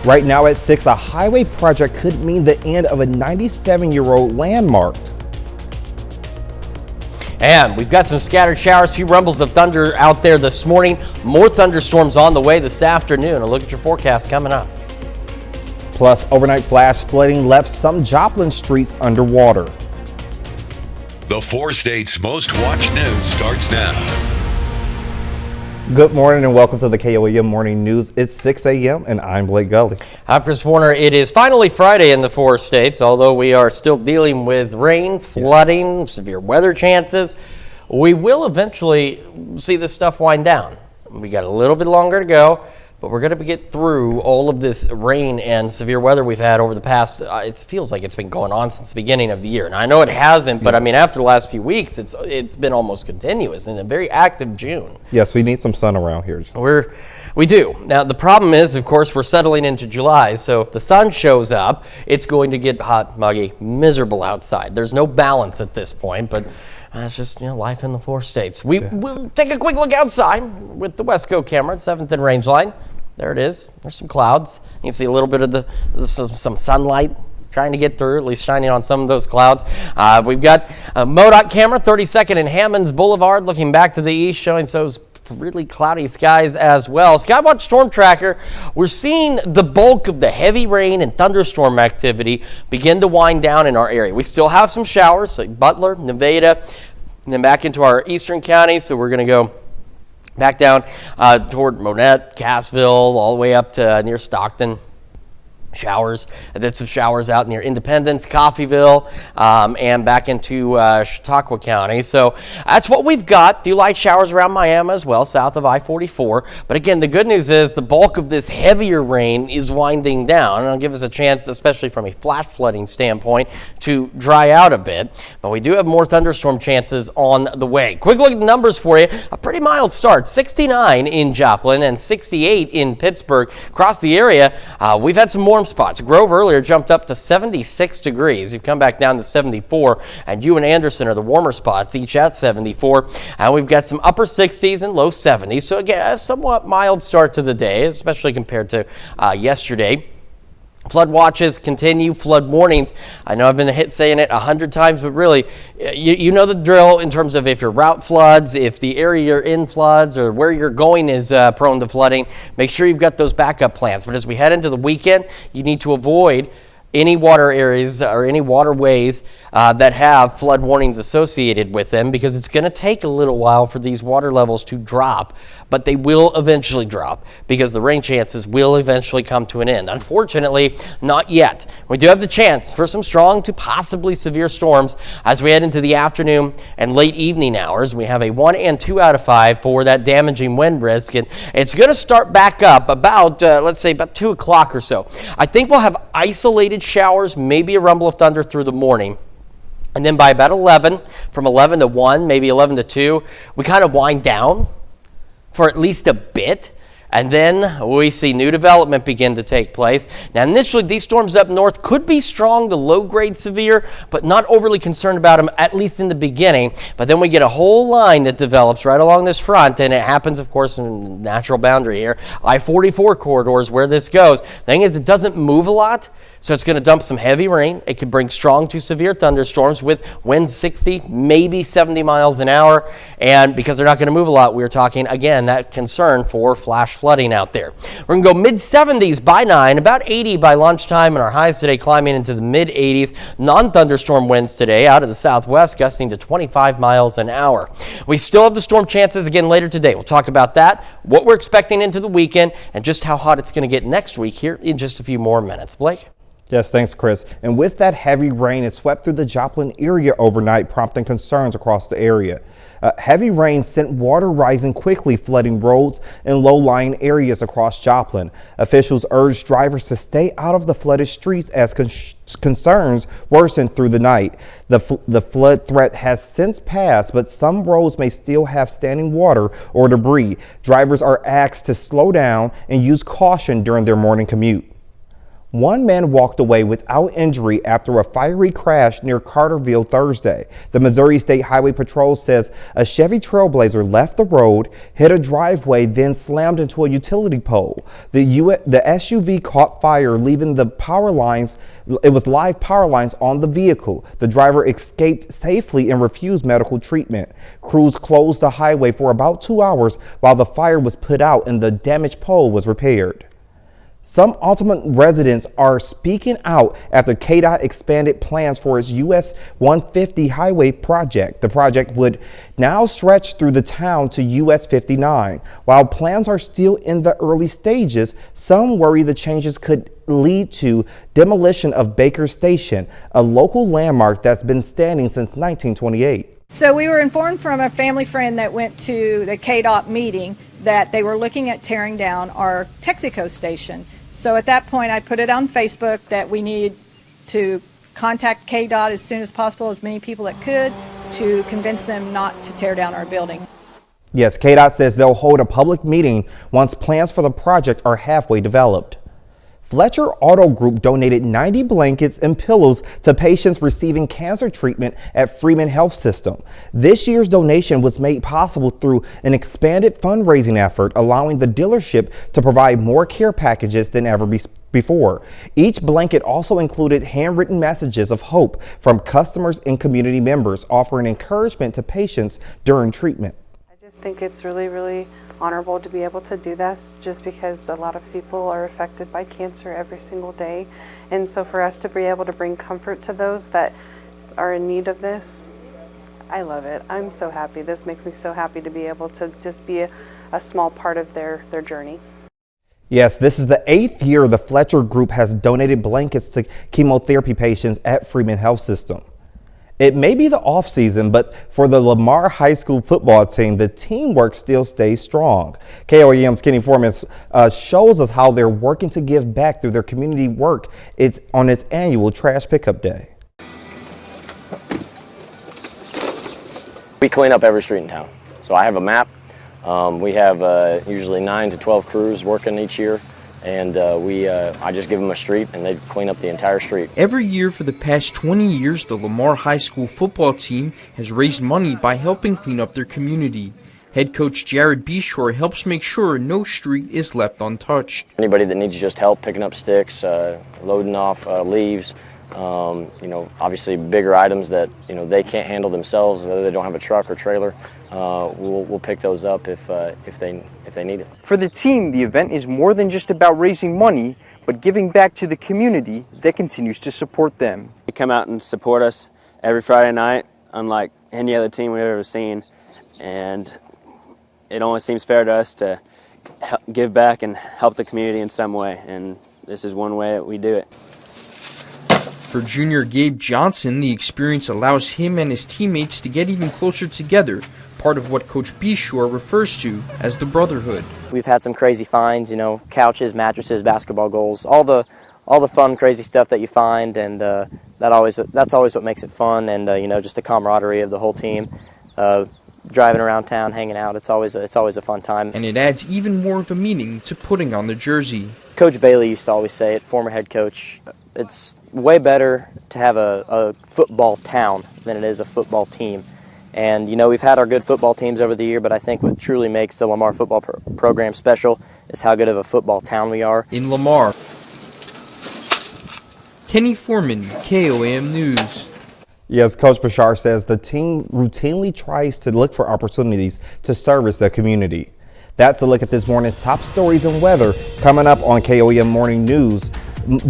Right now at 6, a highway project could mean the end of a 97-year-old landmark. And we've got some scattered showers, few rumbles of thunder out there this morning. More thunderstorms on the way this afternoon. A look at your forecast coming up. Plus, overnight flash flooding left some Joplin streets underwater. The 4 states' most watched news starts now. Good morning and welcome to the KOAM Morning News. It's 6 a.m. and I'm Blake Gully. I'm Chris Warner. It is finally Friday in the 4 states, although we are still dealing with rain, flooding, severe weather chances. We will eventually see this stuff wind down. We got a little bit longer to go, but we're going to get through all of this rain and severe weather we've had over the past, it feels like it's been going on since the beginning of the year. And I know it hasn't, but I mean, after the last few weeks, it's been almost continuous and a very active June. Yes, we need some sun around here. We do. Now, the problem is, of course, we're settling into July, so if the sun shows up, it's going to get hot, muggy, miserable outside. There's no balance at this point, but it's just, life in the 4 states. We'll take a quick look outside with the Westco camera, 7th and range line. There it is. There's some clouds. You can see a little bit of some sunlight trying to get through, at least shining on some of those clouds. We've got a MoDOT camera, 32nd and Hammonds Boulevard, looking back to the east, showing those really cloudy skies as well. Skywatch Storm Tracker, we're seeing the bulk of the heavy rain and thunderstorm activity begin to wind down in our area. We still have some showers, like Butler, Nevada, and then back into our eastern counties. So we're going to go back down toward Monette, Cassville, all the way up to near Stockton. Showers, then some showers out near Independence, Coffeyville, and back into Chautauqua County. So that's what we've got. A few light showers around Miami as well, south of I-44. But again, the good news is the bulk of this heavier rain is winding down, and it'll give us a chance, especially from a flash flooding standpoint, to dry out a bit. But we do have more thunderstorm chances on the way. Quick look at the numbers for you. A pretty mild start, 69 in Joplin and 68 in Pittsburgh. Across the area, we've had some warm spots. Grove earlier jumped up to 76 degrees. You've come back down to 74, and you and Anderson are the warmer spots, each at 74. And we've got some upper 60s and low 70s. So again, a somewhat mild start to the day, especially compared to yesterday. Flood watches continue, flood warnings. I know I've been saying it 100 times, but really, you know the drill in terms of if your route floods, if the area you're in floods, or where you're going is prone to flooding. Make sure you've got those backup plans. But as we head into the weekend, you need to avoid any water areas or any waterways that have flood warnings associated with them, because it's going to take a little while for these water levels to drop, but they will eventually drop because the rain chances will eventually come to an end. Unfortunately, not yet. We do have the chance for some strong to possibly severe storms as we head into the afternoon and late evening hours. We have a 1 and 2 out of 5 for that damaging wind risk, and it's going to start back up about, let's say, about 2 o'clock or so. I think we'll have isolated showers, maybe a rumble of thunder through the morning. And then by about 11, from 11 to 1, maybe 11 to 2, we kind of wind down for at least a bit. And then we see new development begin to take place. Now, initially, these storms up north could be strong to low-grade severe, but not overly concerned about them, at least in the beginning. But then we get a whole line that develops right along this front, and it happens, of course, in the natural boundary here. I-44 corridors where this goes. The thing is, it doesn't move a lot, so it's going to dump some heavy rain. It could bring strong to severe thunderstorms with winds 60, maybe 70 miles an hour. And because they're not going to move a lot, we're talking, again, that concern for flash flooding out there. We're going to go mid-70s by 9, about 80 by lunchtime, and our highs today climbing into the mid-80s. Non-thunderstorm winds today out of the southwest, gusting to 25 miles an hour. We still have the storm chances again later today. We'll talk about that, what we're expecting into the weekend, and just how hot it's going to get next week here in just a few more minutes. Blake? Yes, thanks, Chris. And with that heavy rain, it swept through the Joplin area overnight, prompting concerns across the area. Heavy rain sent water rising quickly, flooding roads and low-lying areas across Joplin. Officials urged drivers to stay out of the flooded streets as concerns worsened through the night. The flood threat has since passed, but some roads may still have standing water or debris. Drivers are asked to slow down and use caution during their morning commute. One man walked away without injury after a fiery crash near Carterville Thursday. The Missouri State Highway Patrol says a Chevy Trailblazer left the road, hit a driveway, then slammed into a utility pole. The SUV caught fire, leaving the power lines. It was live power lines on the vehicle. The driver escaped safely and refused medical treatment. Crews closed the highway for about 2 hours while the fire was put out and the damaged pole was repaired. Some Altamont residents are speaking out after KDOT expanded plans for its US 150 highway project. The project would now stretch through the town to US 59. While plans are still in the early stages, some worry the changes could lead to demolition of Baker Station, a local landmark that's been standing since 1928. So we were informed from a family friend that went to the KDOT meeting that they were looking at tearing down our Texaco station. So at that point I put it on Facebook that we need to contact KDOT as soon as possible, as many people that could, to convince them not to tear down our building. Yes, KDOT says they'll hold a public meeting once plans for the project are halfway developed. Fletcher Auto Group donated 90 blankets and pillows to patients receiving cancer treatment at Freeman Health System. This year's donation was made possible through an expanded fundraising effort, allowing the dealership to provide more care packages than ever before. Each blanket also included handwritten messages of hope from customers and community members, offering encouragement to patients during treatment. I just think it's really honorable to be able to do this, just because a lot of people are affected by cancer every single day, and so for us to be able to bring comfort to those that are in need of this, I love it. I'm so happy. This makes me so happy to be able to just be a small part of their journey. Yes, this is the 8th year the Fletcher Group has donated blankets to chemotherapy patients at Freeman Health System. It may be the off season, but for the Lamar High School football team, the teamwork still stays strong. KOAM's Kenny Foreman shows us how they're working to give back through their community work. It's on its annual trash pickup day. We clean up every street in town. So I have a map. We have usually 9 to 12 crews working each year. And I just give them a street and they clean up the entire street. Every year for the past 20 years, the Lamar High School football team has raised money by helping clean up their community. Head coach Jared Beshore helps make sure no street is left untouched. Anybody that needs just help picking up sticks, loading off leaves, obviously bigger items that they can't handle themselves, whether they don't have a truck or trailer, we'll pick those up if they need it. For the team, the event is more than just about raising money, but giving back to the community that continues to support them. They come out and support us every Friday night, unlike any other team we've ever seen, and it only seems fair to us to give back and help the community in some way, and this is one way that we do it. For junior Gabe Johnson, the experience allows him and his teammates to get even closer together, part of what Coach Beshore refers to as the brotherhood. We've had some crazy finds, couches, mattresses, basketball goals, all the fun, crazy stuff that you find, and that's always what makes it fun, and just the camaraderie of the whole team. Driving around town, hanging out, it's always a fun time. And it adds even more of a meaning to putting on the jersey. Coach Bailey used to always say it, former head coach, it's way better to have a football town than it is a football team. And we've had our good football teams over the year, but I think what truly makes the Lamar football program special is how good of a football town we are. In Lamar, Kenny Foreman, KOAM News. Yes, Coach Beshore says the team routinely tries to look for opportunities to service their community. That's a look at this morning's top stories and weather. Coming up on KOAM Morning News,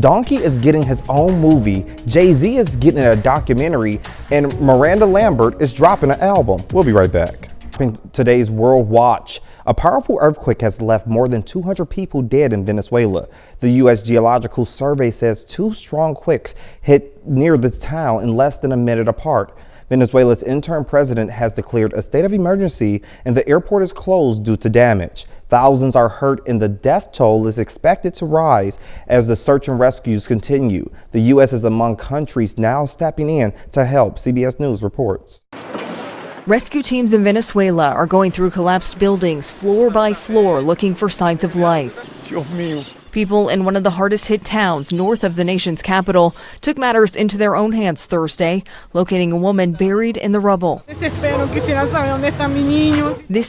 Donkey is getting his own movie, Jay-Z is getting a documentary, and Miranda Lambert is dropping an album. We'll be right back. In today's World Watch, a powerful earthquake has left more than 200 people dead in Venezuela. The U.S. Geological Survey says 2 strong quakes hit near the town in less than a minute apart. Venezuela's interim president has declared a state of emergency and the airport is closed due to damage. Thousands are hurt and the death toll is expected to rise as the search and rescues continue. The U.S. is among countries now stepping in to help, CBS News reports. Rescue teams in Venezuela are going through collapsed buildings floor by floor looking for signs of life. People in one of the hardest hit towns north of the nation's capital took matters into their own hands Thursday, locating a woman buried in the rubble. This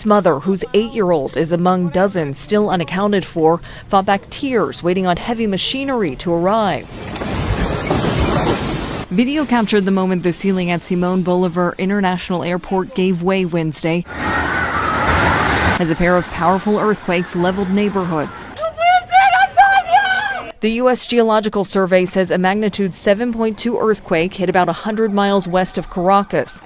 mother, whose 8-year-old is among dozens still unaccounted for, fought back tears waiting on heavy machinery to arrive. Video captured the moment the ceiling at Simón Bolívar International Airport gave way Wednesday as a pair of powerful earthquakes leveled neighborhoods. The U.S. Geological Survey says a magnitude 7.2 earthquake hit about 100 miles west of Caracas,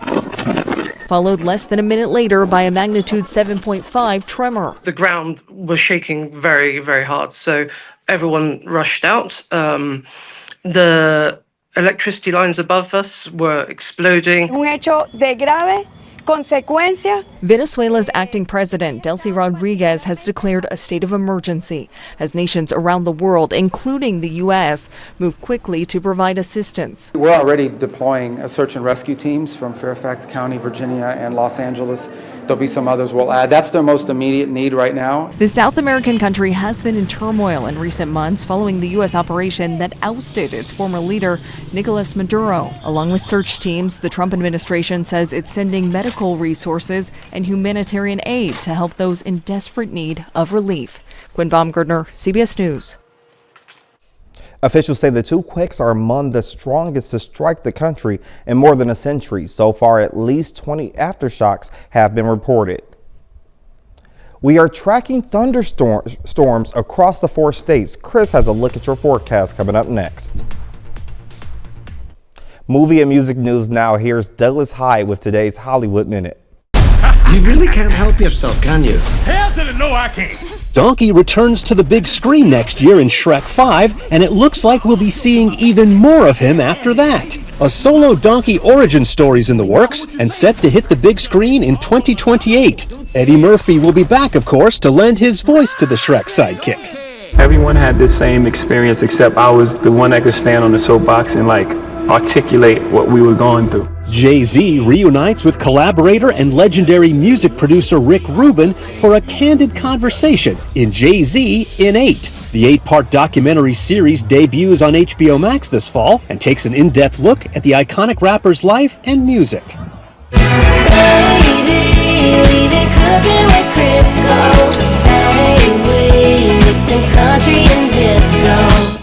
followed less than a minute later by a magnitude 7.5 tremor. The ground was shaking very, very hard, so everyone rushed out. The electricity lines above us were exploding. Un hecho de grave consecuencias. Venezuela's acting president, Delcy Rodriguez, has declared a state of emergency as nations around the world, including the U.S., move quickly to provide assistance. We're already deploying search and rescue teams from Fairfax County, Virginia, and Los Angeles. There'll be some others we'll add. That's their most immediate need right now. The South American country has been in turmoil in recent months following the U.S. operation that ousted its former leader, Nicolas Maduro. Along with search teams, the Trump administration says it's sending medical resources and humanitarian aid to help those in desperate need of relief. Gwen Baumgartner, CBS News. Officials say the two quakes are among the strongest to strike the country in more than a century. So far, at least 20 aftershocks have been reported. We are tracking thunderstorms across the 4 states. Chris has a look at your forecast coming up next. Movie and music news now. Here's Douglas Hyde with today's Hollywood Minute. You really can't help yourself, can you? Hell to the no, I can't. Donkey returns to the big screen next year in Shrek 5, and it looks like we'll be seeing even more of him after that. A solo Donkey origin story's in the works and set to hit the big screen in 2028. Eddie Murphy will be back, of course, to lend his voice to the Shrek sidekick. Everyone had the same experience, except I was the one that could stand on the soapbox and articulate what we were going through. Jay-Z reunites with collaborator and legendary music producer Rick Rubin for a candid conversation in Jay-Z in 8. The 8-part documentary series debuts on HBO Max this fall and takes an in-depth look at the iconic rapper's life and music.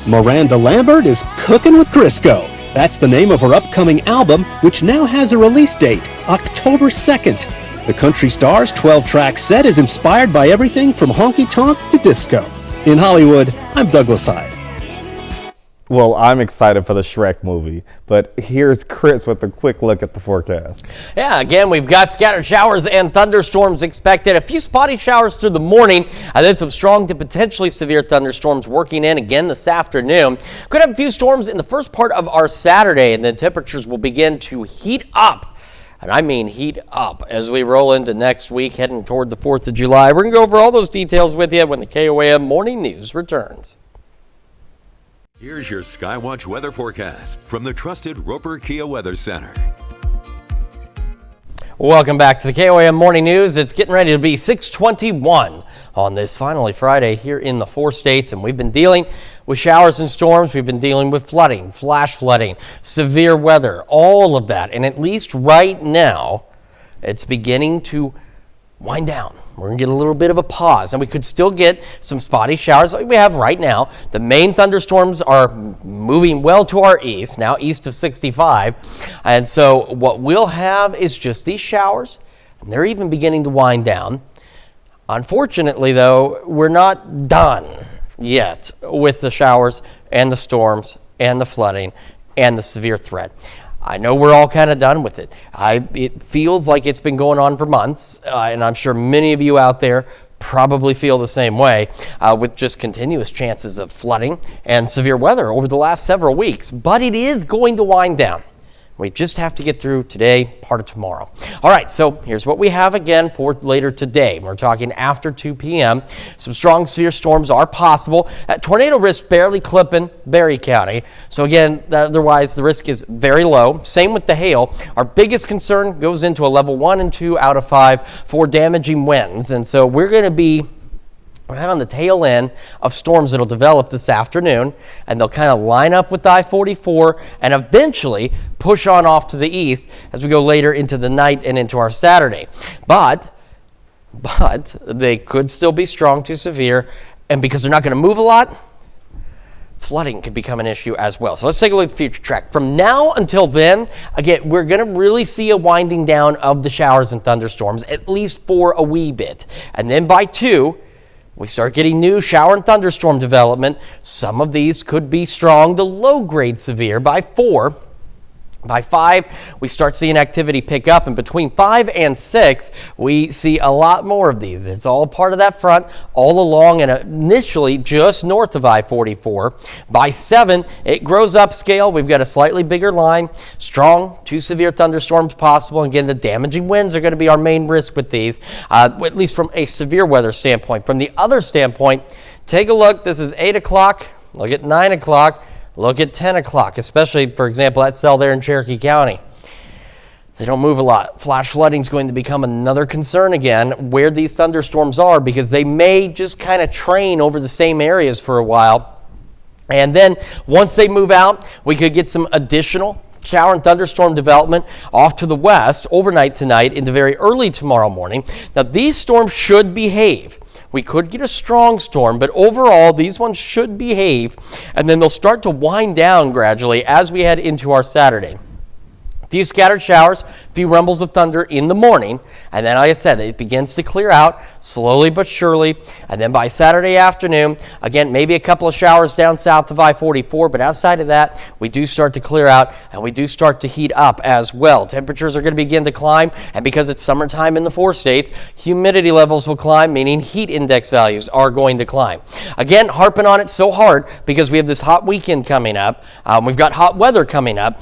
Miranda Lambert is cooking with Crisco. That's the name of her upcoming album, which now has a release date, October 2nd. The country star's 12-track set is inspired by everything from honky-tonk to disco. In Hollywood, I'm Douglas Hyde. Well, I'm excited for the Shrek movie, but here's Chris with a quick look at the forecast. Yeah, again, we've got scattered showers and thunderstorms expected. A few spotty showers through the morning, and then some strong to potentially severe thunderstorms working in again this afternoon. Could have a few storms in the first part of our Saturday, and then temperatures will begin to heat up. And I mean heat up as we roll into next week, heading toward the 4th of July. We're going to go over all those details with you when the KOAM Morning News returns. Here's your Skywatch weather forecast from the trusted Roper Kia Weather Center. Welcome back to the KOAM Morning News. It's getting ready to be 6:21 on this finally Friday here in the 4 states, and we've been dealing with showers and storms. We've been dealing with flooding, flash flooding, severe weather, all of that. And at least right now, it's beginning to wind down. We're going to get a little bit of a pause, and we could still get some spotty showers like we have right now. The main thunderstorms are moving well to our east, now east of 65. And so what we'll have is just these showers, and they're even beginning to wind down. Unfortunately, though, we're not done yet with the showers and the storms and the flooding and the severe threat. I know we're all kind of done with it. It feels like it's been going on for months, and I'm sure many of you out there probably feel the same way with just continuous chances of flooding and severe weather over the last several weeks. But it is going to wind down. We just have to get through today, part of tomorrow. All right, so here's what we have again for later today. We're talking after 2 p.m. Some strong severe storms are possible. Tornado risk barely clipping Berry County. So again, otherwise the risk is very low. Same with the hail. Our biggest concern goes into a level 1 and 2 out of 5 for damaging winds. And so we're going to be right on the tail end of storms that'll develop this afternoon, and they'll kind of line up with I-44 and eventually push on off to the east as we go later into the night and into our Saturday. But they could still be strong to severe, and because they're not going to move a lot, flooding could become an issue as well. So let's take a look at the future track. From now until then, again, we're going to really see a winding down of the showers and thunderstorms, at least for a wee bit. And then by 2, we start getting new shower and thunderstorm development. Some of these could be strong to low-grade severe. By 4, by 5, we start seeing activity pick up, and between 5 and 6, we see a lot more of these. It's all part of that front all along and initially just north of I-44. By 7, it grows upscale. We've got a slightly bigger line, strong to severe thunderstorms possible. Again, the damaging winds are going to be our main risk with these, at least from a severe weather standpoint. From the other standpoint, take a look. This is 8 o'clock. Look at 9 o'clock. Look at 10 o'clock, especially, for example, that cell there in Cherokee County. They don't move a lot. Flash flooding is going to become another concern again where these thunderstorms are, because they may just kind of train over the same areas for a while. And then once they move out, we could get some additional shower and thunderstorm development off to the west overnight tonight into very early tomorrow morning. Now, these storms should behave. We could get a strong storm, but overall, these ones should behave, and then they'll start to wind down gradually as we head into our Saturday. A few scattered showers, a few rumbles of thunder in the morning, and then, like I said, it begins to clear out slowly but surely, and then by Saturday afternoon, again, maybe a couple of showers down south of I-44, but outside of that, we do start to clear out, and we do start to heat up as well. Temperatures are going to begin to climb, and because it's summertime in the 4 states, humidity levels will climb, meaning heat index values are going to climb. Again, harping on it so hard because we have this hot weekend coming up. We've got hot weather coming up.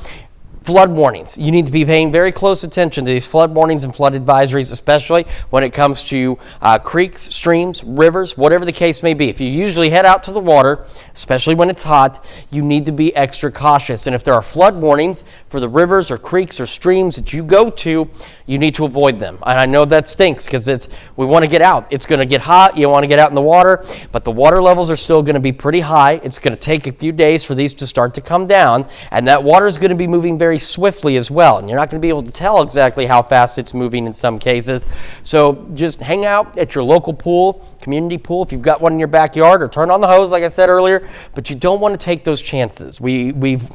Flood warnings. You need to be paying very close attention to these flood warnings and flood advisories, especially when it comes to creeks, streams, rivers, whatever the case may be. If you usually head out to the water, especially when it's hot, you need to be extra cautious. And if there are flood warnings for the rivers or creeks or streams that you go to, you need to avoid them. And I know that stinks because we want to get out. It's going to get hot. You want to get out in the water, but the water levels are still going to be pretty high. It's going to take a few days for these to start to come down, and that water is going to be moving very swiftly as well, and you're not going to be able to tell exactly how fast it's moving in some cases. So just hang out at your local pool, community pool, if you've got one in your backyard, or turn on the hose like I said earlier, but you don't want to take those chances. We've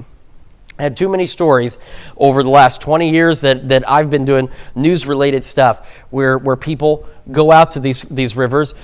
had too many stories over the last 20 years that I've been doing news-related stuff where people go out to these rivers,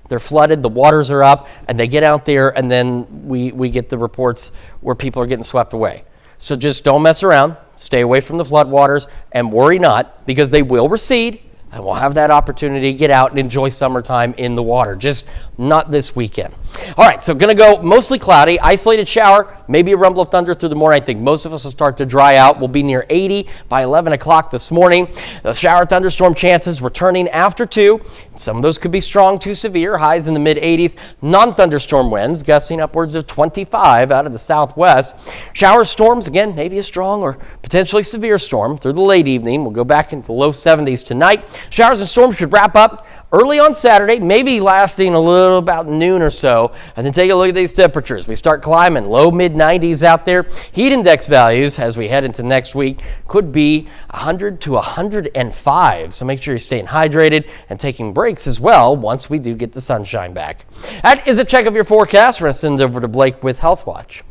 they're flooded, the waters are up, and they get out there, and then we get the reports where people are getting swept away. So just don't mess around, stay away from the floodwaters, and worry not, because they will recede, and we'll have that opportunity to get out and enjoy summertime in the water, just not this weekend. All right, so going to go mostly cloudy, isolated shower, maybe a rumble of thunder through the morning. I think most of us will start to dry out. We'll be near 80 by 11 o'clock this morning. The shower thunderstorm chances returning after 2. Some of those could be strong to severe, highs in the mid-80s. Non-thunderstorm winds gusting upwards of 25 out of the southwest. Shower storms, again, maybe a strong or potentially severe storm through the late evening. We'll go back into the low 70s tonight. Showers and storms should wrap up early on Saturday, maybe lasting a little about noon or so, and then take a look at these temperatures. We start climbing low mid-90s out there. Heat index values as we head into next week could be 100 to 105, so make sure you're staying hydrated and taking breaks as well once we do get the sunshine back. That is a check of your forecast. We're going to send it over to Blake with Health Watch.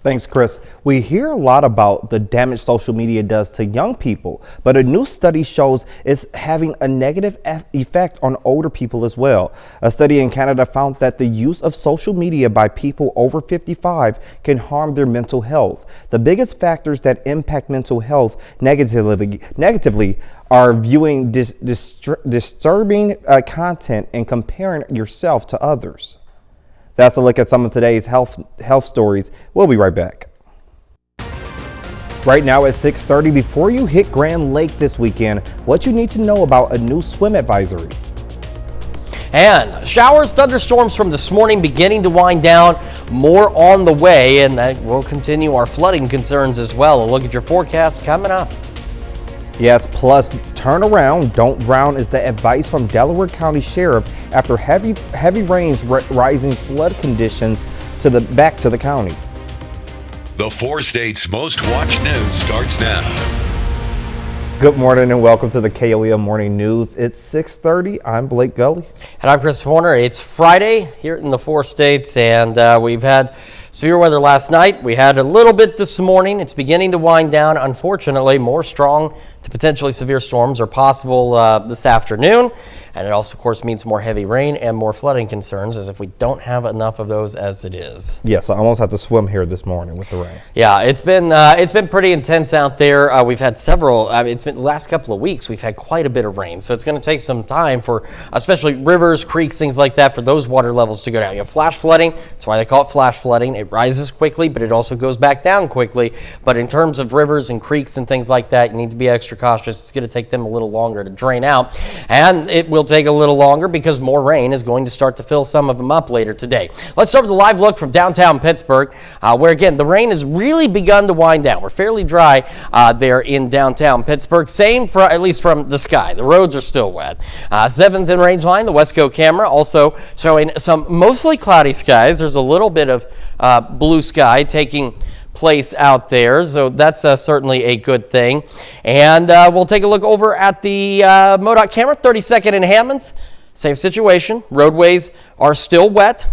Thanks, Chris. We hear a lot about the damage social media does to young people, but a new study shows it's having a negative effect on older people as well. A study in Canada found that the use of social media by people over 55 can harm their mental health. The biggest factors that impact mental health negatively are viewing disturbing content and comparing yourself to others. That's a look at some of today's health stories. We'll be right back. Right now at 6:30, before you hit Grand Lake this weekend, what you need to know about a new swim advisory. And showers, thunderstorms from this morning beginning to wind down, more on the way, and that will continue our flooding concerns as well. A look at your forecast coming up. Yes, plus turn around, don't drown is the advice from Delaware County Sheriff after heavy rains rising flood conditions back to the county. The 4 states' most watched news starts now. Good morning and welcome to the KOEL Morning News. It's 6:30. I'm Blake Gully. And I'm Chris Horner. It's Friday here in the 4 states, and we've had severe weather last night. We had a little bit this morning. It's beginning to wind down. Unfortunately, more strong to potentially severe storms are possible this afternoon. And it also, of course, means more heavy rain and more flooding concerns, as if we don't have enough of those as it is. Yes, I almost had to swim here this morning with the rain. Yeah, it's been pretty intense out there. We've had several. It's been the last couple of weeks. We've had quite a bit of rain, so it's going to take some time for, especially rivers, creeks, things like that, for those water levels to go down. You have flash flooding. That's why they call it flash flooding. It rises quickly, but it also goes back down quickly. But in terms of rivers and creeks and things like that, you need to be extra cautious. It's going to take them a little longer to drain out, and it will take a little longer because more rain is going to start to fill some of them up later today. Let's start with a live look from downtown Pittsburgh, where again the rain has really begun to wind down. We're fairly dry there in downtown Pittsburgh. Same for at least from the sky. The roads are still wet. 7th and range line, the Westco camera also showing some mostly cloudy skies. There's a little bit of blue sky taking place out there, so that's certainly a good thing. And we'll take a look over at the MoDOT camera, 32nd and Hammonds. Same situation. Roadways are still wet,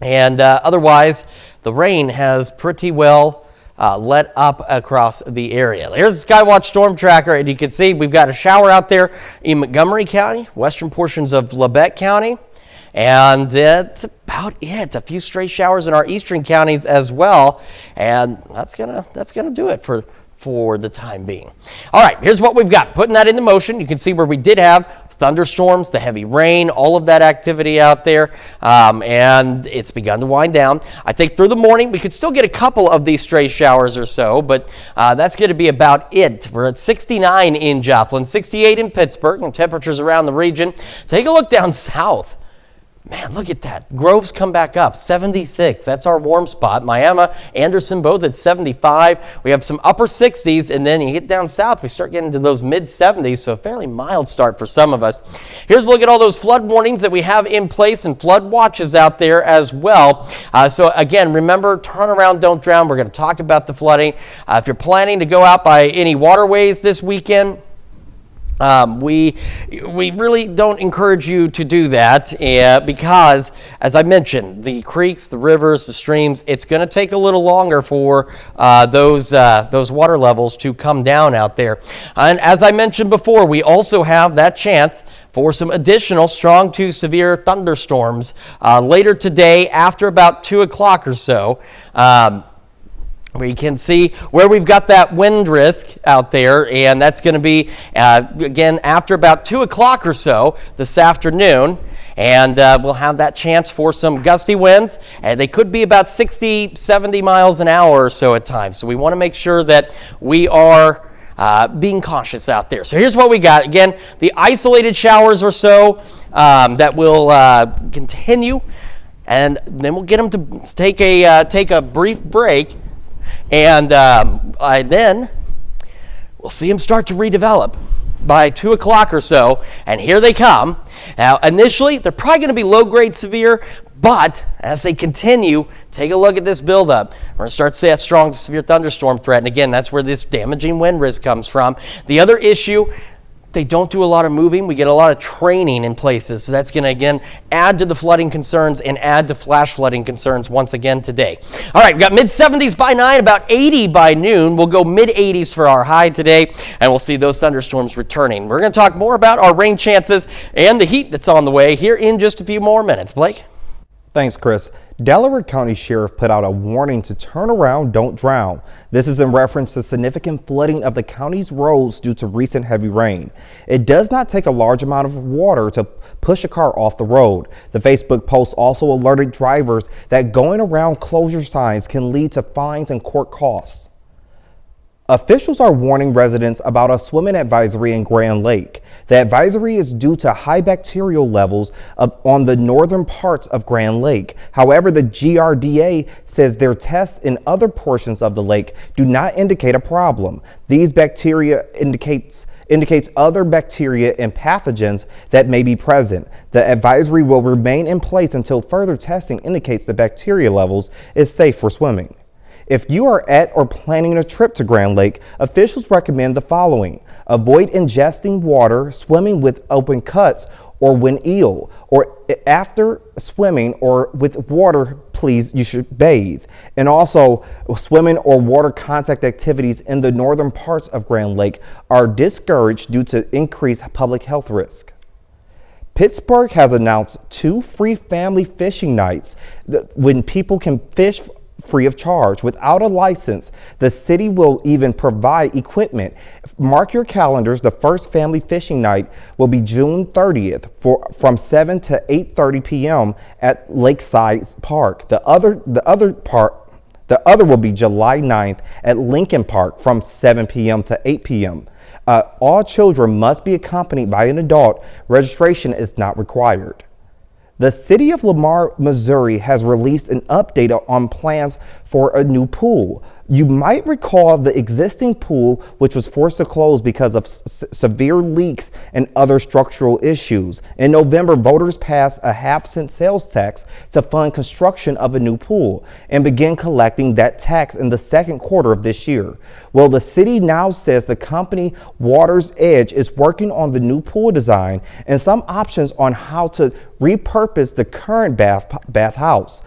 and otherwise the rain has pretty well let up across the area. Here's the Skywatch Storm Tracker, and you can see we've got a shower out there in Montgomery County, western portions of Labette County. And that's about it. A few stray showers in our eastern counties as well, and that's gonna do it for the time being. All right, here's what we've got. Putting that into motion, you can see where we did have thunderstorms, the heavy rain, all of that activity out there, and it's begun to wind down. I think through the morning we could still get a couple of these stray showers or so, but that's going to be about it. We're at 69 in Joplin, 68 in Pittsburgh, and temperatures around the region. Take a look down south. Man, look at that. Grove's come back up, 76. That's our warm spot. Miami, Anderson, both at 75. We have some upper 60s, and then you get down south, we start getting to those mid-70s, so a fairly mild start for some of us. Here's a look at all those flood warnings that we have in place and flood watches out there as well. So again, remember, turn around, don't drown. We're going to talk about the flooding. If you're planning to go out by any waterways this weekend, we really don't encourage you to do that because, as I mentioned, the creeks, the rivers, the streams, it's going to take a little longer for those water levels to come down out there. And as I mentioned before, we also have that chance for some additional strong to severe thunderstorms later today after about 2 o'clock or so. We can see where we've got that wind risk out there, and that's going to be, again, after about 2 o'clock or so this afternoon. And we'll have that chance for some gusty winds, and they could be about 60, 70 miles an hour or so at times. So we want to make sure that we are being cautious out there. So here's what we got. Again, the isolated showers or so that will continue, and then we'll get them to take a brief break. And then we'll see them start to redevelop by 2 o'clock or so, and here they come. Now, initially, they're probably going to be low-grade severe, but as they continue, take a look at this buildup. We're going to start to see that strong to severe thunderstorm threat, and again, that's where this damaging wind risk comes from. The other issue, they don't do a lot of moving. We get a lot of training in places. So that's going to, again, add to the flooding concerns and add to flash flooding concerns once again today. All right, we've got mid-70s by 9, about 80 by noon. We'll go mid-80s for our high today, and we'll see those thunderstorms returning. We're going to talk more about our rain chances and the heat that's on the way here in just a few more minutes. Blake? Thanks, Chris. Delaware County Sheriff put out a warning to turn around, don't drown. This is in reference to significant flooding of the county's roads due to recent heavy rain. It does not take a large amount of water to push a car off the road. The Facebook post also alerted drivers that going around closure signs can lead to fines and court costs. Officials are warning residents about a swimming advisory in Grand Lake. The advisory is due to high bacterial levels on the northern parts of Grand Lake. However, the GRDA says their tests in other portions of the lake do not indicate a problem. These bacteria indicates other bacteria and pathogens that may be present. The advisory will remain in place until further testing indicates the bacteria levels is safe for swimming. If you are at or planning a trip to Grand Lake, officials recommend the following. Avoid ingesting water, swimming with open cuts, or when ill, or after swimming or with water, please, you should bathe. And also, swimming or water contact activities in the northern parts of Grand Lake are discouraged due to increased public health risk. Pittsburgh has announced 2 free family fishing nights when people can fish free of charge without a license. The city will even provide equipment. Mark your calendars. The first family fishing night will be June 30th from 7 to 8:30 p.m. at Lakeside Park. The other will be July 9th at Lincoln Park from 7 p.m. to 8 p.m. All children must be accompanied by an adult. Registration is not required. The city of Lamar, Missouri has released an update on plans for a new pool. You might recall the existing pool, which was forced to close because of severe leaks and other structural issues. In November, voters passed a half-cent sales tax to fund construction of a new pool and begin collecting that tax in the second quarter of this year. Well, the city now says the company Water's Edge is working on the new pool design and some options on how to repurpose the current bathhouse.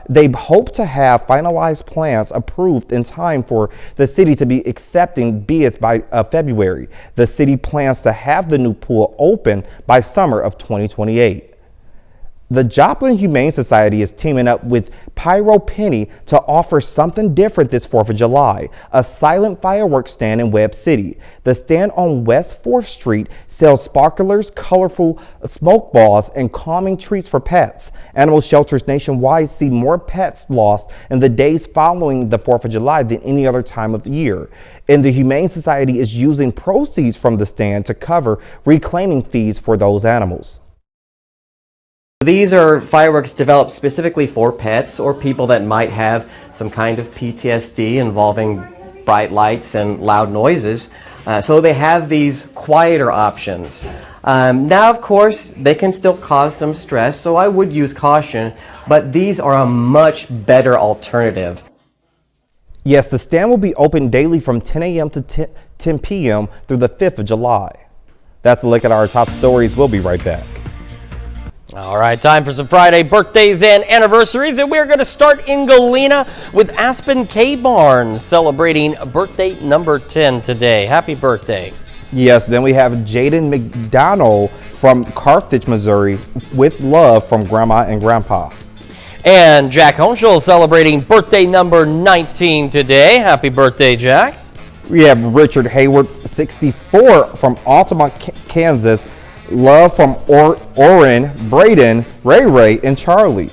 They hope to have finalized plans approved in time for the city to be accepting bids by February. The city plans to have the new pool open by summer of 2028. The Joplin Humane Society is teaming up with Pyro Penny to offer something different this 4th of July, a silent fireworks stand in Webb City. The stand on West 4th Street sells sparklers, colorful smoke balls, and calming treats for pets. Animal shelters nationwide see more pets lost in the days following the 4th of July than any other time of the year. And the Humane Society is using proceeds from the stand to cover reclaiming fees for those animals. These are fireworks developed specifically for pets or people that might have some kind of PTSD involving bright lights and loud noises. So they have these quieter options. Now, of course, they can still cause some stress, so I would use caution, but these are a much better alternative. Yes, the stand will be open daily from 10 a.m. to 10 p.m. through the 5th of July. That's a look at our top stories. We'll be right back. All right, time for some Friday birthdays and anniversaries, and we're going to start in Galena with Aspen K. Barnes celebrating birthday number 10 today. Happy birthday. Yes, then we have Jaden McDonald from Carthage, Missouri, with love from Grandma and Grandpa. And Jack Honschel celebrating birthday number 19 today. Happy birthday, Jack. We have Richard Hayward, 64, from Altamont, Kansas. Love from Oren, Braden, Ray, and Charlie.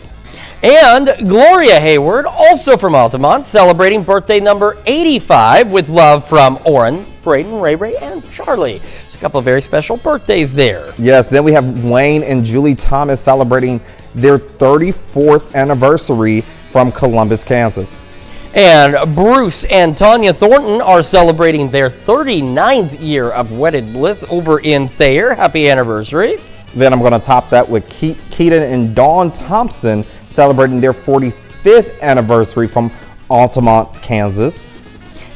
And Gloria Hayward, also from Altamont, celebrating birthday number 85 with love from Oren, Braden, Ray, and Charlie. It's a couple of very special birthdays there. Yes, then we have Wayne and Julie Thomas celebrating their 34th anniversary from Columbus, Kansas. And Bruce and Tanya Thornton are celebrating their 39th year of wedded bliss over in Thayer. Happy anniversary. Then I'm going to top that with Keaton and Dawn Thompson celebrating their 45th anniversary from Altamont, Kansas.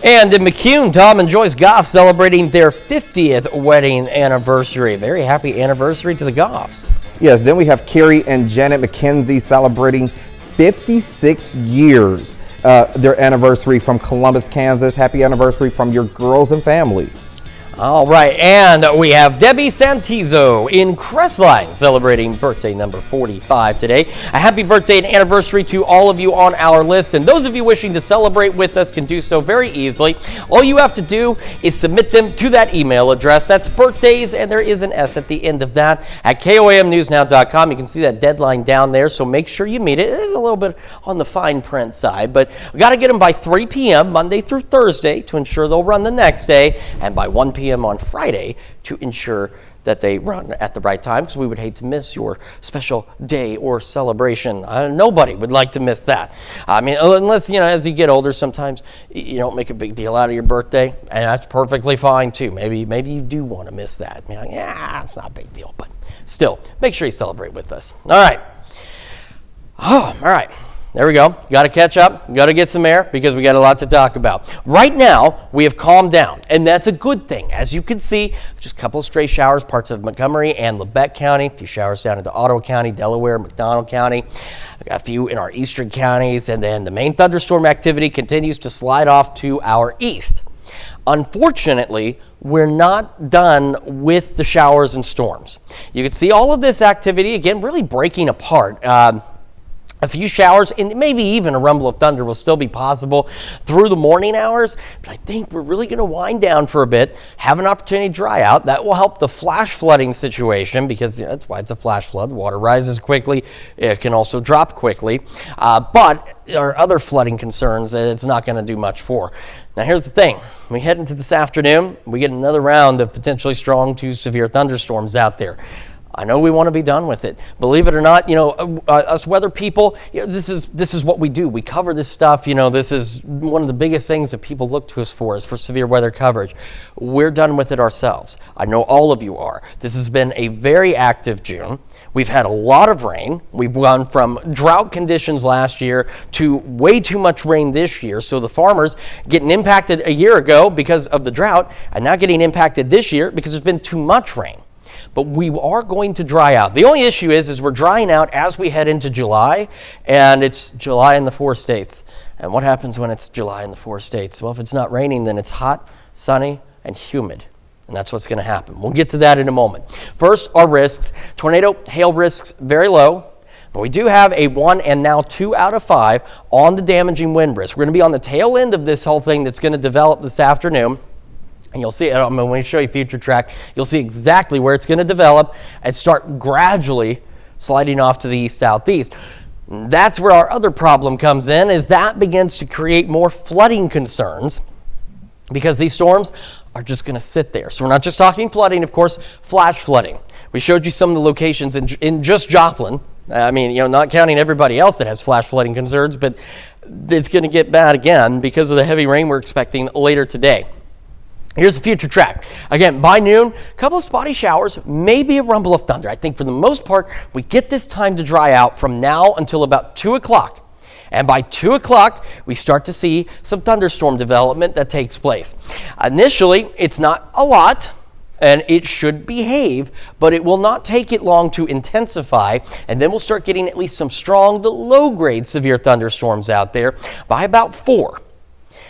And in McCune, Tom and Joyce Goff celebrating their 50th wedding anniversary. Very happy anniversary to the Goffs. Yes, then we have Carrie and Janet McKenzie celebrating 56 years. Their anniversary from Columbus, Kansas. Happy anniversary from your girls and families. All right, and we have Debbie Santizo in Crestline celebrating birthday number 45 today. A happy birthday and anniversary to all of you on our list, and those of you wishing to celebrate with us can do so very easily. All you have to do is submit them to that email address. That's birthdays, and there is an S at the end of that, at KOAMNewsNow.com. You can see that deadline down there, so make sure you meet it. It is a little bit on the fine print side, but we got to get them by 3 p.m. Monday through Thursday to ensure they'll run the next day, and by 1 p.m. on Friday to ensure that they run at the right time, because we would hate to miss your special day or celebration. Nobody would like to miss that. I mean, unless, as you get older, sometimes you don't make a big deal out of your birthday, and that's perfectly fine too. Maybe you do want to miss that. You're like, yeah, it's not a big deal, but still, make sure you celebrate with us. All right. Oh, all right. There we go. Got to catch up. Got to get some air because we got a lot to talk about. Right now, we have calmed down, and that's a good thing. As you can see, just a couple of stray showers, parts of Montgomery and Lebec County, a few showers down into Ottawa County, Delaware, McDonald County. I got a few in our eastern counties, and then the main thunderstorm activity continues to slide off to our east. Unfortunately, we're not done with the showers and storms. You can see all of this activity, again, really breaking apart. A few showers and maybe even a rumble of thunder will still be possible through the morning hours, but I think we're really going to wind down for a bit, have an opportunity to dry out. That will help the flash flooding situation because that's why it's a flash flood. Water rises quickly. It can also drop quickly, but our other flooding concerns, it's not going to do much for. Now, here's the thing. We head into this afternoon, we get another round of potentially strong to severe thunderstorms out there. I know we want to be done with it. Believe it or not, us weather people, this is what we do. We cover this stuff. This is one of the biggest things that people look to us for is for severe weather coverage. We're done with it ourselves. I know all of you are. This has been a very active June. We've had a lot of rain. We've gone from drought conditions last year to way too much rain this year. So the farmers getting impacted a year ago because of the drought and now getting impacted this year because there's been too much rain. But we are going to dry out. The only issue is we're drying out as we head into July, and it's July in the 4 states. And what happens when it's July in the 4 states? Well, if it's not raining, then it's hot, sunny, and humid. And that's what's going to happen. We'll get to that in a moment. First, our risks. Tornado hail risks, very low. But we do have a 1 and now 2 out of 5 on the damaging wind risk. We're going to be on the tail end of this whole thing that's going to develop this afternoon. And you'll see, when we show you future track, you'll see exactly where it's going to develop and start gradually sliding off to the east-southeast. That's where our other problem comes in, is that begins to create more flooding concerns because these storms are just going to sit there. So we're not just talking flooding, of course, flash flooding. We showed you some of the locations in just Joplin. I mean, not counting everybody else that has flash flooding concerns, but it's going to get bad again because of the heavy rain we're expecting later today. Here's the future track. Again, by noon, a couple of spotty showers, maybe a rumble of thunder. I think for the most part, we get this time to dry out from now until about 2 o'clock. And by 2 o'clock, we start to see some thunderstorm development that takes place. Initially, it's not a lot, and it should behave, but it will not take it long to intensify, and then we'll start getting at least some strong to low-grade severe thunderstorms out there by about 4.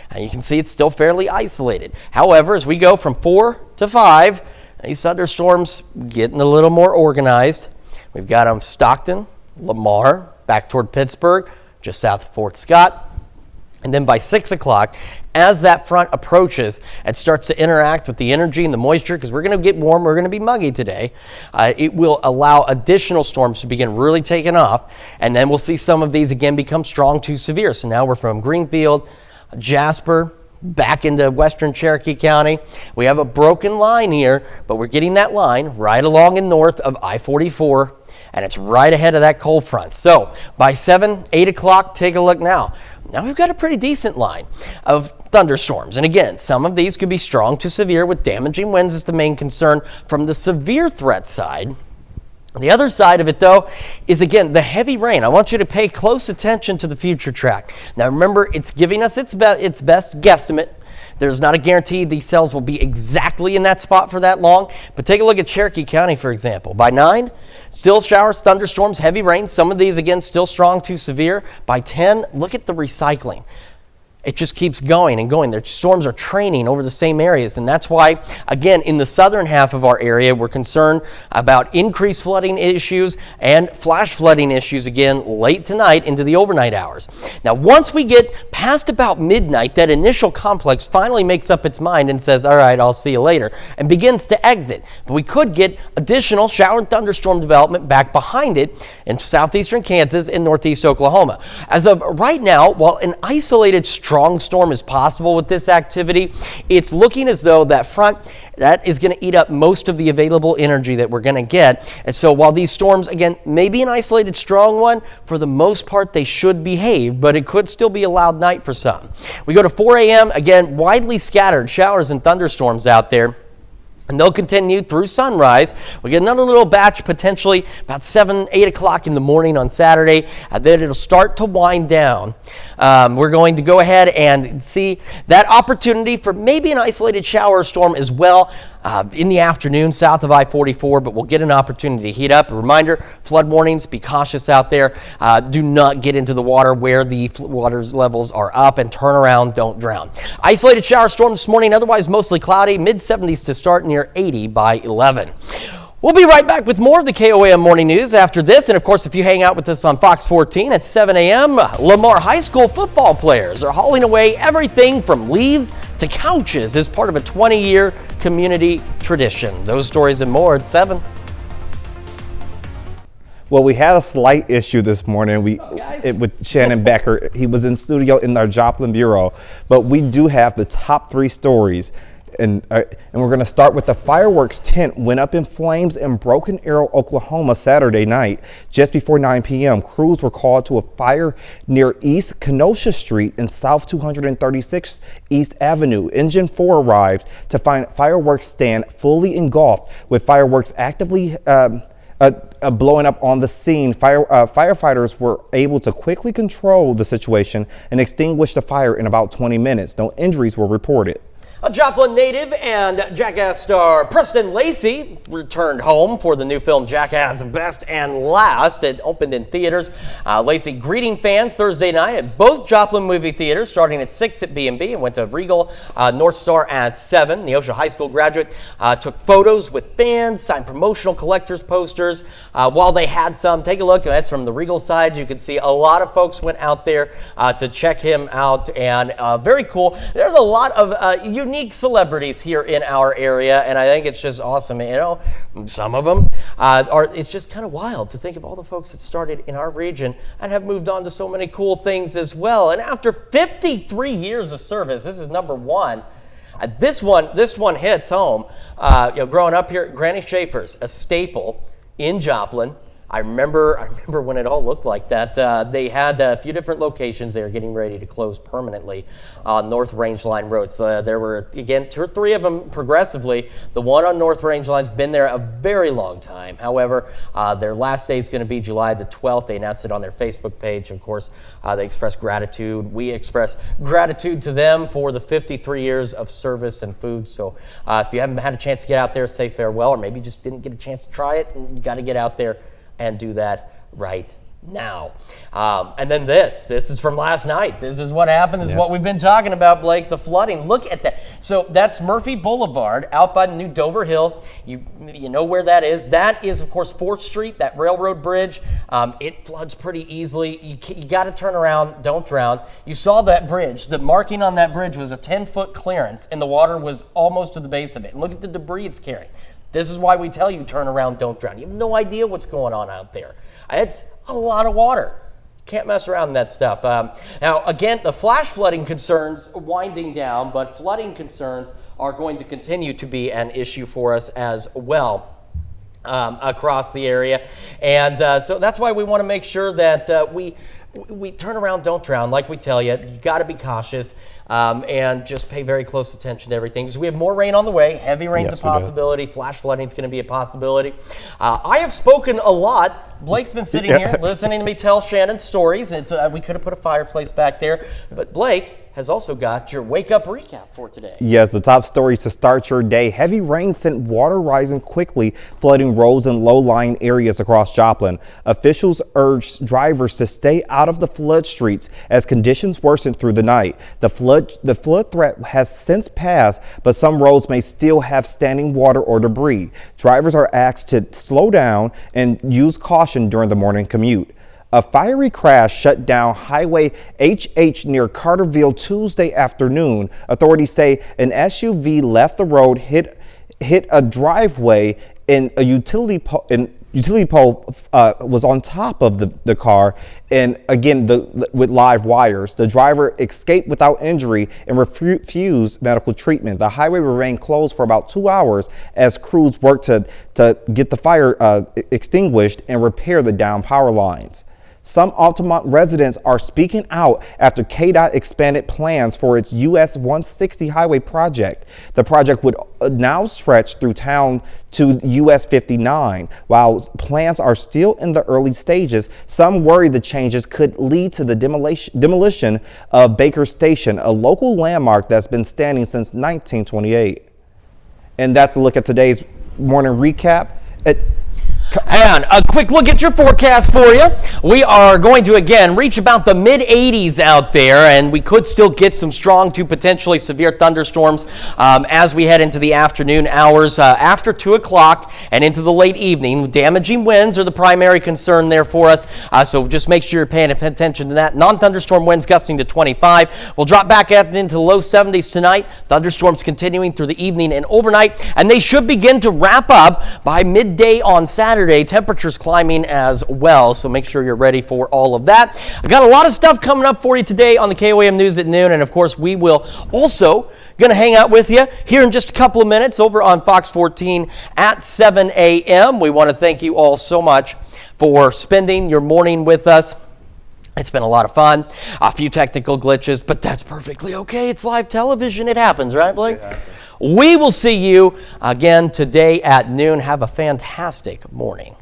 And you can see it's still fairly isolated. However, as we go from 4 to 5, these thunderstorms getting a little more organized. We've got them Stockton, Lamar, back toward Pittsburgh, just south of Fort Scott. And then by 6 o'clock, as that front approaches and starts to interact with the energy and the moisture, because we're going to get warm, we're going to be muggy today, it will allow additional storms to begin really taking off. And then we'll see some of these again become strong to severe. So now we're from Greenfield, Jasper, back into western Cherokee County. We have a broken line here, but we're getting that line right along and north of I-44, and it's right ahead of that cold front. So by 7, 8 o'clock, take a look now. Now we've got a pretty decent line of thunderstorms. And again, some of these could be strong to severe with damaging winds is the main concern from the severe threat side. The other side of it, though, is, again, the heavy rain. I want you to pay close attention to the future track. Now, remember, it's giving us its best guesstimate. There's not a guarantee these cells will be exactly in that spot for that long. But take a look at Cherokee County, for example. By 9, still showers, thunderstorms, heavy rain. Some of these, again, still strong to severe. By 10, look at the recycling. it just keeps going and going. Their storms are training over the same areas, and that's why, again, in the southern half of our area, we're concerned about increased flooding issues and flash flooding issues again late tonight into the overnight hours. Now, once we get past about midnight, that initial complex finally makes up its mind and says, all right, I'll see you later, and begins to exit. But we could get additional shower and thunderstorm development back behind it in southeastern Kansas and northeast Oklahoma. As of right now, while an isolated strong storm is possible with this activity, it's looking as though that front that is going to eat up most of the available energy that we're going to get. And so while these storms, again, may be an isolated strong one, for the most part they should behave, but it could still be a loud night for some. We go to 4 a.m., again, widely scattered showers and thunderstorms out there. And they'll continue through sunrise. We get another little batch potentially about 7, 8 o'clock in the morning on Saturday. Then it'll start to wind down. We're going to go ahead and see that opportunity for maybe an isolated shower or storm as well in the afternoon south of I-44, but we'll get an opportunity to heat up. A reminder, flood warnings, be cautious out there. Do not get into the water where the water levels are up, and turn around, don't drown. Isolated shower storm this morning, otherwise mostly cloudy, mid-70s to start, near 80 by 11. We'll be right back with more of the KOAM Morning News after this. And of course, if you hang out with us on Fox 14 at 7 a.m., Lamar High School football players are hauling away everything from leaves to couches as part of a 20-year community tradition. Those stories and more at 7. Well, we had a slight issue this morning with Shannon Becker. He was in studio in our Joplin bureau, but we do have the top 3 stories. And we're going to start with the fireworks tent went up in flames in Broken Arrow, Oklahoma, Saturday night. Just before 9 p.m., crews were called to a fire near East Kenosha Street and South 236 East Avenue. Engine 4 arrived to find fireworks stand fully engulfed, with fireworks actively blowing up on the scene. Firefighters were able to quickly control the situation and extinguish the fire in about 20 minutes. No injuries were reported. A Joplin native and Jackass star Preston Lacey returned home for the new film Jackass Best and Last. It opened in theaters. Lacey greeting fans Thursday night at both Joplin movie theaters, starting at 6 at B&B, and went to Regal North Star at 7. The Neosho High School graduate took photos with fans, signed promotional collectors posters while they had some. Take a look. That's from the Regal side. You can see a lot of folks went out there to check him out, and very cool. There's a lot of unique celebrities here in our area, and I think it's just awesome. You know, some of them it's just kind of wild to think of all the folks that started in our region and have moved on to so many cool things as well. And after 53 years of service, this is number 1. This one hits home. Growing up here, Granny Schaefer's, a staple in Joplin. I remember when it all looked like that. They had a few different locations. They were getting ready to close permanently on North Range Line roads. There were, again, 2 or 3 of them progressively. The one on North Range Line's been there a very long time. However, their last day is going to be July the 12th. They announced it on their Facebook page. Of course, they expressed gratitude. We express gratitude to them for the 53 years of service and food. So if you haven't had a chance to get out there, say farewell, or maybe just didn't get a chance to try it, you got to get out there and do that right now. And then this is from last night. This is what happened. This is what we've been talking about, Blake, the flooding. Look at that. So that's Murphy Boulevard out by the new Dover Hill. You know where that is. That is, of course, 4th Street, that railroad bridge. It floods pretty easily. You got to turn around, don't drown. You saw that bridge. The marking on that bridge was a 10-foot clearance, and the water was almost to the base of it. And look at the debris it's carrying. This is why we tell you, turn around, don't drown. You have no idea what's going on out there. It's a lot of water. Can't mess around in that stuff. Now, again, the flash flooding concerns are winding down, but flooding concerns are going to continue to be an issue for us as well across the area. And so that's why we want to make sure that we turn around, don't drown. Like we tell you, you got to be cautious and just pay very close attention to everything, because we have more rain on the way. Heavy rain's a possibility. Flash flooding is going to be a possibility. I have spoken a lot. Blake's been sitting here listening to me tell Shannon's stories. We could have put a fireplace back there, but Blake has also got your wake up recap for today. Yes, the top stories to start your day. Heavy rain sent water rising quickly, flooding roads and low-lying areas across Joplin. Officials urged drivers to stay out of the flood streets as conditions worsened through the night. The flood threat has since passed, but some roads may still have standing water or debris. Drivers are asked to slow down and use caution during the morning commute. A fiery crash shut down Highway HH near Carterville Tuesday afternoon. Authorities say an SUV left the road, hit a driveway, and a utility pole was on top of the car, and again with live wires. The driver escaped without injury and refused medical treatment. The highway remained closed for about 2 hours as crews worked to get the fire extinguished and repair the downed power lines. Some Altamont residents are speaking out after KDOT expanded plans for its US 160 highway project. The project would now stretch through town to US 59. While plans are still in the early stages, some worry the changes could lead to the demolition of Baker Station, a local landmark that's been standing since 1928. And that's a look at today's morning recap. And a quick look at your forecast for you. We are going to, again, reach about the mid-80s out there, and we could still get some strong to potentially severe thunderstorms as we head into the afternoon hours after 2 o'clock and into the late evening. Damaging winds are the primary concern there for us, so just make sure you're paying attention to that. Non-thunderstorm winds gusting to 25. We'll drop back into the low 70s tonight. Thunderstorms continuing through the evening and overnight, and they should begin to wrap up by midday on Saturday. Temperatures climbing as well, so make sure you're ready for all of that. I got a lot of stuff coming up for you today on the KOAM News at noon, and of course we will also going to hang out with you here in just a couple of minutes over on Fox 14 at 7 a.m. We want to thank you all so much for spending your morning with us. It's been a lot of fun. A few technical glitches, but that's perfectly okay. It's live television. It happens, right, Blake? We will see you again today at noon. Have a fantastic morning.